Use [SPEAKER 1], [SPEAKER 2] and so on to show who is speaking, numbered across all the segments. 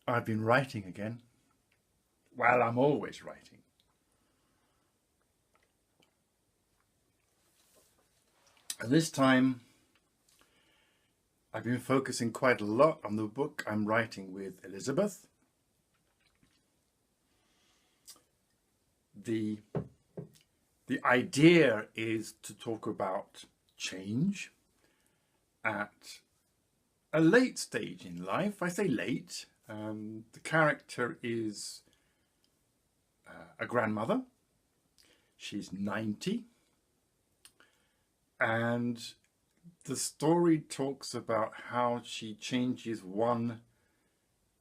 [SPEAKER 1] I've been writing again. Well, I'm always writing. And this time, I've been focusing quite a lot on the book I'm writing with Elizabeth. The idea is to talk about change at a late stage in life. I say late. The character is a grandmother. She's 90. And the story talks about how she changes one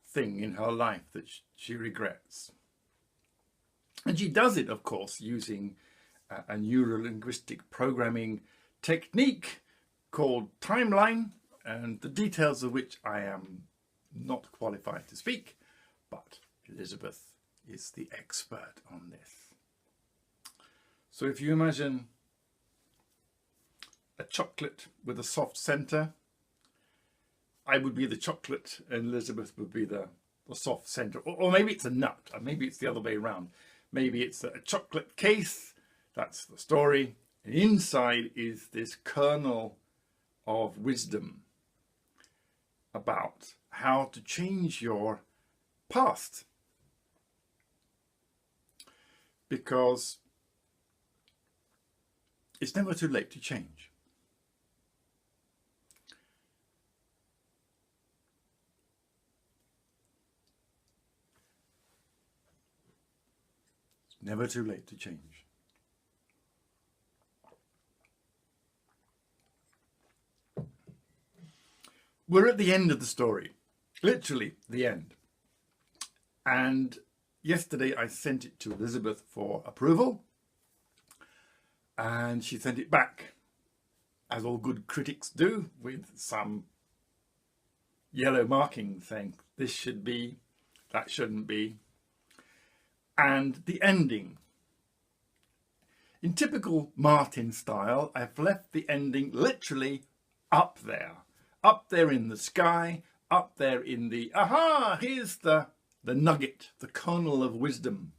[SPEAKER 1] thing in her life that she regrets. And she does it, of course, using a neuro-linguistic programming technique called timeline, and the details of which I am not qualified to speak, but Elizabeth is the expert on this. So if you imagine a chocolate with a soft center, I would be the chocolate and Elizabeth would be the soft center. Or maybe it's a nut, or maybe it's the other way around. Maybe it's a chocolate case, that's the story. And inside is this kernel of wisdom about how to change your past. Because it's never too late to change. It's never too late to change. We're at the end of the story, literally the end. And yesterday I sent it to Elizabeth for approval, and she sent it back, as all good critics do, with some yellow marking saying this should be, that shouldn't be. And the ending. In typical Martin style, I've left the ending literally up there in the sky, up there in the, aha, here's the nugget, the kernel of wisdom.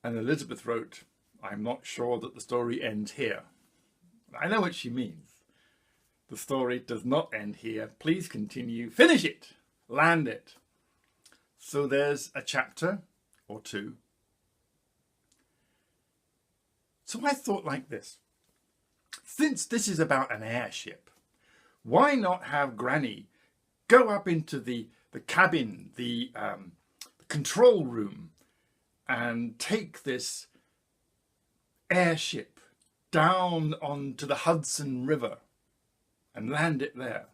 [SPEAKER 1] And Elizabeth wrote, I'm not sure that the story ends here. I know what she means. The story does not end here. Please continue, finish it, land it. So there's a chapter or two. So I thought like this. Since this is about an airship, why not have Granny go up into the cabin, the control room, and take this airship down onto the Hudson River and land it there?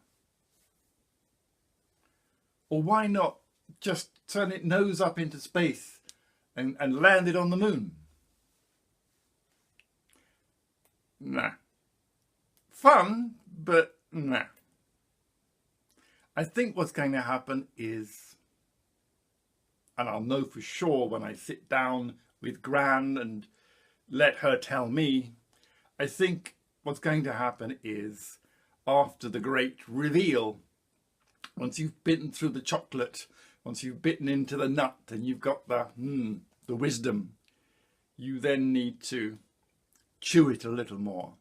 [SPEAKER 1] Or why not just turn it nose up into space and land it on the moon? Nah. Fun, but nah. I think what's going to happen is, and I'll know for sure when I sit down with Gran and let her tell me, I think what's going to happen is, after the great reveal, once you've bitten through the chocolate, once you've bitten into the nut and you've got the wisdom, you then need to chew it a little more,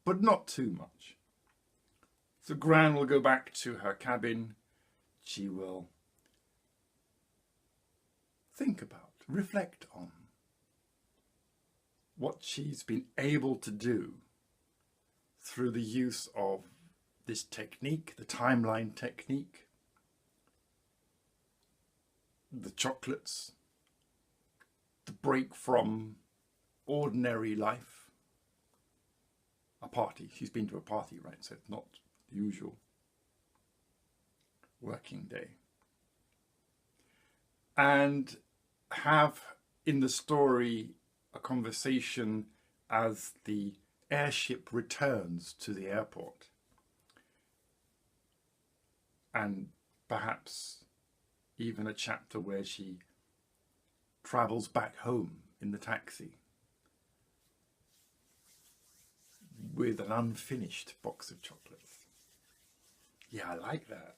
[SPEAKER 1] but not too much. So Gran will go back to her cabin. She will think about, reflect on what she's been able to do through the use of this technique, the timeline technique, the chocolates, the break from ordinary life. A party. She's been to a party, right? So it's not the usual working day. And have in the story a conversation as the airship returns to the airport. And perhaps even a chapter where she travels back home in the taxi with an unfinished box of chocolates. Yeah, I like that.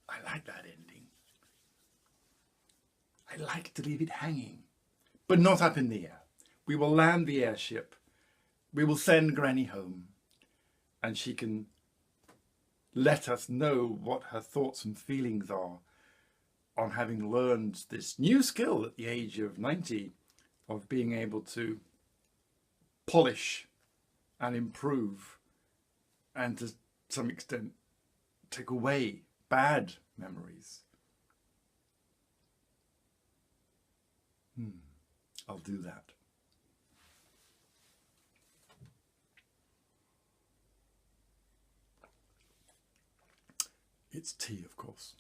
[SPEAKER 1] I like that ending. I like to leave it hanging, but not up in the air. We will land the airship. We will send Granny home, and she can let us know what her thoughts and feelings are on having learned this new skill at the age of 90 of being able to polish and improve and to some extent take away bad memories. I'll do that. It's tea, of course.